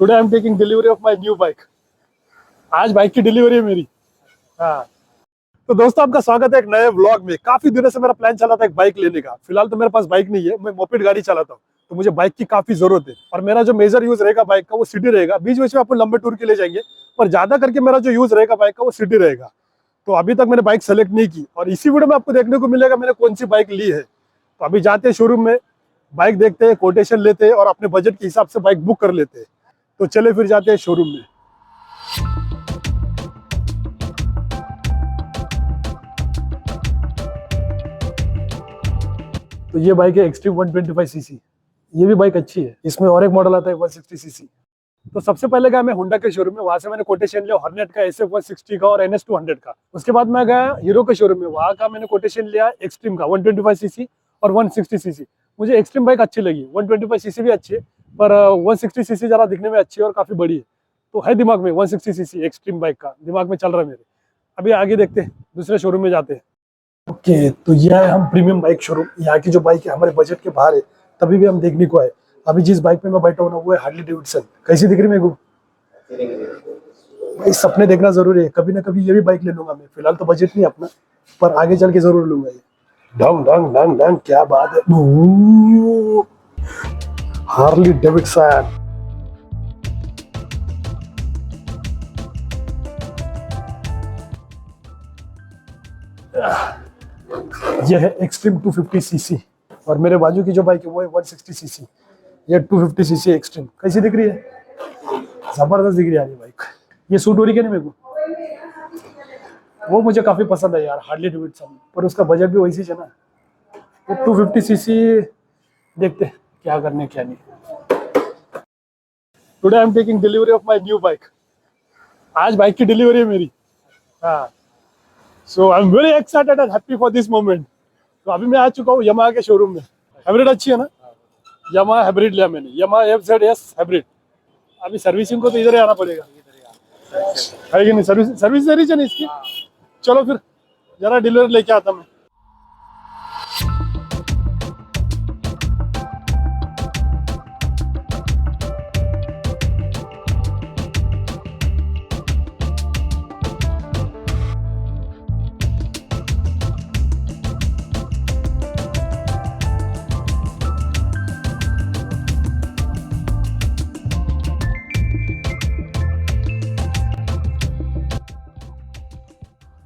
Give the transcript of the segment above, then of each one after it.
Today I am taking delivery of my new bike. आज bike की delivery है मेरी। हाँ, तो दोस्तों आपका स्वागत है एक नए व्लॉग में। काफी दिनों से मेरा प्लान चला था एक बाइक लेने का। फिलहाल तो मेरे पास बाइक नहीं है, मैं मोपेड गाड़ी चलाता हूँ, तो मुझे बाइक की काफी जरूरत है। और मेरा जो मेजर यूज रहेगा बाइक का वो सिटी रहेगा। बीच बीच में अपन लंबे टूर के लिए जाएंगे, पर ज्यादा करके मेरा जो यूज रहेगा बाइक का वो सिटी रहेगा। तो अभी तक मैंने बाइक सेलेक्ट नहीं की, और इसी वीडियो में आपको देखने को मिलेगा मैंने कौन सी बाइक ली है। तो अभी जाते हैं शोरूम में, बाइक देखते हैं, कोटेशन लेते हैं और अपने बजट के हिसाब से बाइक बुक कर लेते हैं। तो चले फिर जाते हैं शोरूम में। तो ये बाइक है एक्सट्रीम 125 सीसी। ये भी बाइक अच्छी है। इसमें और एक मॉडल आता है 160 सीसी। तो सबसे पहले गया मैं होंडा के शोरूम में, वहां से मैंने कोटेशन लिया हॉर्नेट का, SF 160 का और NS 200 का। उसके बाद मैं गया हीरो के शोरूम में, वहां का मैंने कोटेशन लिया एक्सट्रीम का 125 सीसी और 160 सीसी। मुझे एक्सट्रीम बाइक अच्छी लगी। 125 सीसी भी अच्छी है, पर 160 सीसी जरा दिखने में अच्छी है और काफी बड़ी है। तो है दिमाग में 160 सीसी एक्सट्रीम बाइक का, दिमाग में चल रहा है मेरे। अभी आगे देखते हैं, दूसरे शोरूम में जाते हैं। ओके, तो यह है हम प्रीमियम बाइक शोरूम। यहाँ की जो बाइक है हमारे बजट के बाहर है, तभी भी हम देखने को आए। अभी जिस बाइक पे मैं बैठा हूँ ना, वो है हार्ले डेविडसन। कैसी दिख रही मेरे को? भाई सपने देखना जरूरी है, कभी ना कभी ये भी बाइक ले लूंगा मैं। फिलहाल तो बजट नहीं अपना, पर आगे चल के जरूर लूंगा ये। डंग डंग डंग डंग, क्या बात है। Harley Davidson. यह है एक्सट्रीम 250 सीसी, और मेरे बाजू की जो बाइक है वो है 160 सीसी। ये 250 सीसी एक्सट्रीम। कैसी दिख रही है? जबरदस्त दिख रही है ये बाइक। ये सूट हो रही है ना मेरे को, वो मुझे काफी पसंद है यार, हार्ले डेविडसन। पर उसका बजट भी वैसी है ना। वो 250 सीसी देखते हैं क्या करने क्या नहीं। Today I am taking delivery of my new bike. आज बाइक की डिलीवरी है मेरी। हाँ, so I am very excited and happy for this moment. तो अभी मैं आ चुका हूँ यमाहा के शोरूम में। हाइब्रिड अच्छी है ना? यमाहा हाइब्रिड लिया मैंने, यमाहा FZS हाइब्रिड। अभी सर्विसिंग को तो इधर ही आना पड़ेगा, है कि नहीं? सर्विस दे रही है ना इसकी। चलो फिर जरा डिलीवरी लेके आता मैं।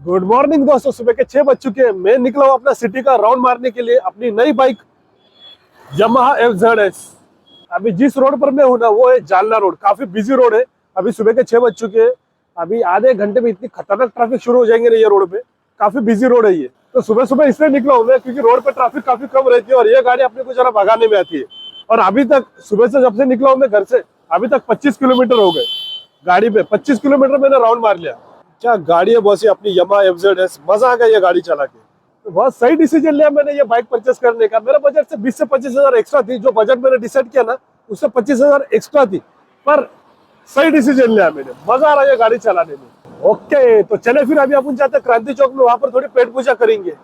गुड मॉर्निंग दोस्तों, सुबह के 6 बज चुके हैं। मैं निकला हूँ अपना सिटी का राउंड मारने के लिए अपनी नई बाइक यमाहा FZS। अभी जिस रोड पर मैं हूँ ना, वो है जालना रोड। काफी बिजी रोड है। अभी सुबह के 6 बज चुके हैं। अभी आधे घंटे में इतनी खतरनाक ट्रैफिक शुरू हो जाएंगे ना ये रोड पे। काफी बिजी रोड है ये। तो सुबह सुबह इसलिए निकला हूँ मैं, क्योंकि रोड पे ट्रैफिक काफी कम रहती है और ये गाड़ी अपने को जरा भगाने में आती है। और अभी तक सुबह से जब से निकला हूँ मैं घर से, अभी तक 25 किलोमीटर हो गए गाड़ी पे। 25 किलोमीटर मैंने राउंड मार लिया। क्या गाड़ी है बॉस, अपनी यमाहा FZS। मजा आ गया ये गाड़ी चला के। तो बहुत सही डिसीजन लिया मैंने ये बाइक परचेस करने का। मेरा बजट से 20 से 25 हजार एक्स्ट्रा थी। जो बजट मैंने डिसाइड किया ना, उससे 25 हजार एक्स्ट्रा थी, पर सही डिसीजन लिया मैंने। मजा आ रहा है ये गाड़ी चलाने में। ओके, तो चले फिर अभी अपन जाते हैं क्रांति चौक में, वहां पर थोड़ी पेट पूजा करेंगे।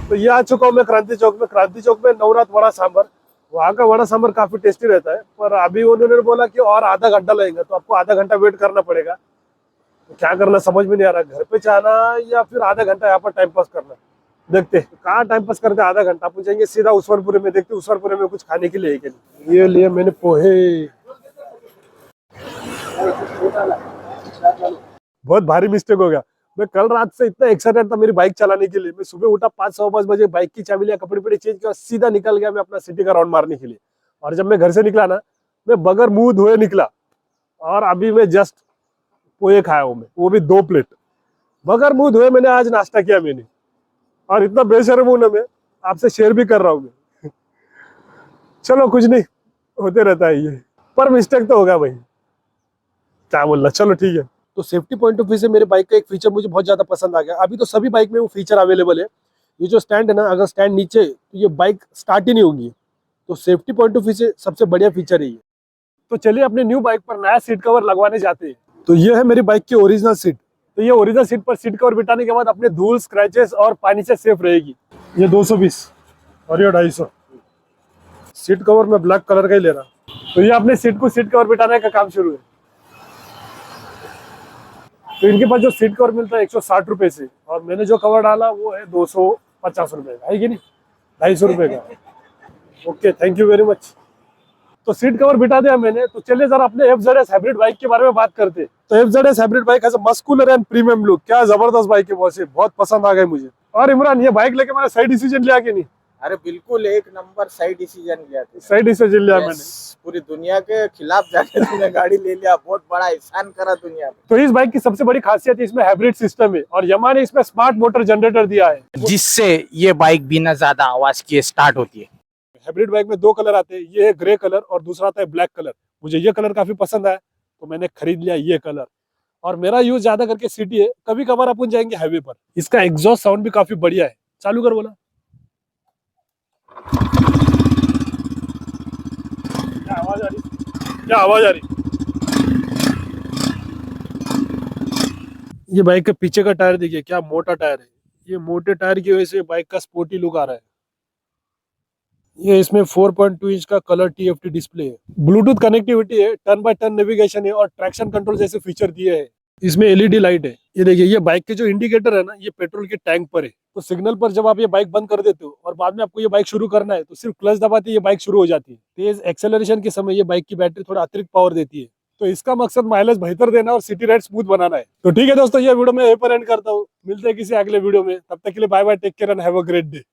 तो ये आ चुका हूँ मैं क्रांति चौक में। क्रांति चौक में नवरात वड़ा सांभर, वहाँ का वड़ा सांभर काफी टेस्टी रहता है। पर अभी उन्होंने बोला कि और आधा घंटा लगेगा, तो आपको आधा घंटा वेट करना पड़ेगा। तो क्या करना समझ में नहीं आ रहा, घर पे जाना या फिर आधा घंटा यहाँ पर टाइम पास करना। देखते कहाँ टाइम पास करते आधा घंटा। अपन जाएंगे सीधा उसवरपुरे में, देखते उसवरपुरे में कुछ खाने के लिए है कि नहीं। ये लिए मैंने पोहे। बहुत भारी मिस्टेक हो गया। मैं कल रात से इतना एक्साइटेड था मेरी बाइक चलाने के लिए। मैं सुबह उठा 5-5 बजे, बाइक की चाबी लिया, कपड़े पड़े चेंज किया, सीधा निकल गया मैं अपना सिटी का राउंड मारने के लिए। और जब मैं घर से निकला ना, मैं बगैर मुंह धोए निकला। और अभी मैं जस्ट पोहे खाया हूँ मैं, वो भी 2 प्लेट बगैर मुंह धोए। मैंने आज नाश्ता किया मैंने, और इतना बेशर्म हूं ना मैं, आपसे शेयर भी कर रहा हूँ मैं। चलो कुछ नहीं, होते रहता है ये, पर मिस्टेक तो होगा भाई, क्या बोलना। चलो ठीक है। तो सेफ्टी पॉइंट ऑफ व्यू से मेरे बाइक का एक फीचर मुझे बहुत ज्यादा पसंद आ गया। अभी तो सभी बाइक में वो फीचर अवेलेबल है। ये जो स्टैंड है ना, अगर स्टैंड नीचे तो ये बाइक स्टार्ट ही नहीं होगी। तो सेफ्टी पॉइंट ऑफ व्यू से सबसे बढ़िया फीचर है ये। तो चलिए अपने न्यू बाइक पर नया सीट कवर लगवाने जाते हैं। तो ये है मेरी बाइक की ओरिजिनल सीट। तो ये ओरिजिनल सीट पर सीट कवर बिठाने के बाद अपने धूल, स्क्रैचेस और पानी से सेफ रहेगी। ये 220 और ये 250। सीट कवर मैं ब्लैक कलर का ही ले रहा। तो ये अपने सीट को सीट कवर बिठाने का काम शुरू है। तो इनके पास जो सीट कवर मिलता है 160 रुपए से, और मैंने जो कवर डाला वो है 250 रुपए का, है कि नहीं, 250 रुपए का। Okay, thank you very much. तो सीट कवर बिठा दिया मैंने, तो चलिए जरा अपने FZS हाइब्रिड बाइक के बारे में बात करते हैं। तो FZS hybrid bike has a muscular and premium look. क्या जबरदस्त बाइक है, बहुत पसंद आ गई मुझे। और इमरान, ये बाइक लेके मैंने सही डिसीजन लिया कि नहीं? अरे बिल्कुल एक नंबर सही डिसीजन लिया था। सही डिसीजन लिया मैंने। पूरी दुनिया के खिलाफ जाके तूने गाड़ी ले लिया, बहुत बड़ा एहसान करा दुनिया में। तो इस बाइक की सबसे बड़ी खासियत इसमें हाइब्रिड सिस्टम है, और यामाहा ने इसमें स्मार्ट मोटर जनरेटर दिया है, जिससे ये बाइक बिना ज्यादा आवाज किए स्टार्ट होती है। हाइब्रिड बाइक में 2 कलर आते हैं, ये है ग्रे कलर और दूसरा आता है ब्लैक कलर। मुझे ये कलर काफी पसंद आया तो मैंने खरीद लिया ये कलर। और मेरा यूज ज्यादा करके सिटी है, कभी कभार अपन जाएंगे हाईवे पर। इसका एग्जॉस्ट साउंड भी काफी बढ़िया है। चालू कर बोला, क्या आवाज आ रही, क्या आवाज आ रही। ये बाइक के पीछे का टायर देखिए, क्या मोटा टायर है। ये मोटे टायर की वजह से बाइक का स्पोर्टी लुक आ रहा है। ये इसमें 4.2 इंच का कलर TFT डिस्प्ले है, ब्लूटूथ कनेक्टिविटी है, टर्न बाय टर्न नेविगेशन है, और ट्रैक्शन कंट्रोल जैसे फीचर दिए हैं। इसमें LED लाइट है। ये देखिए, ये बाइक के जो इंडिकेटर है ना, ये पेट्रोल के टैंक पर है। तो सिग्नल पर जब आप ये बाइक बंद कर देते हो और बाद में आपको ये बाइक शुरू करना है, तो सिर्फ क्लच दबाते ये बाइक शुरू हो जाती है। तेज एक्सेलरेशन के समय ये बाइक की बैटरी थोड़ा अतिरिक्त पावर देती है। तो इसका मकसद माइलेज बेहतर देना और सिटी राइड स्मूथ बनाना है। तो ठीक है दोस्तों, ये वीडियो मैं यहीं पर एंड करता हूँ। मिलते हैं किसी अगले वीडियो में, तब तक के लिए bye bye, take care and have a great day.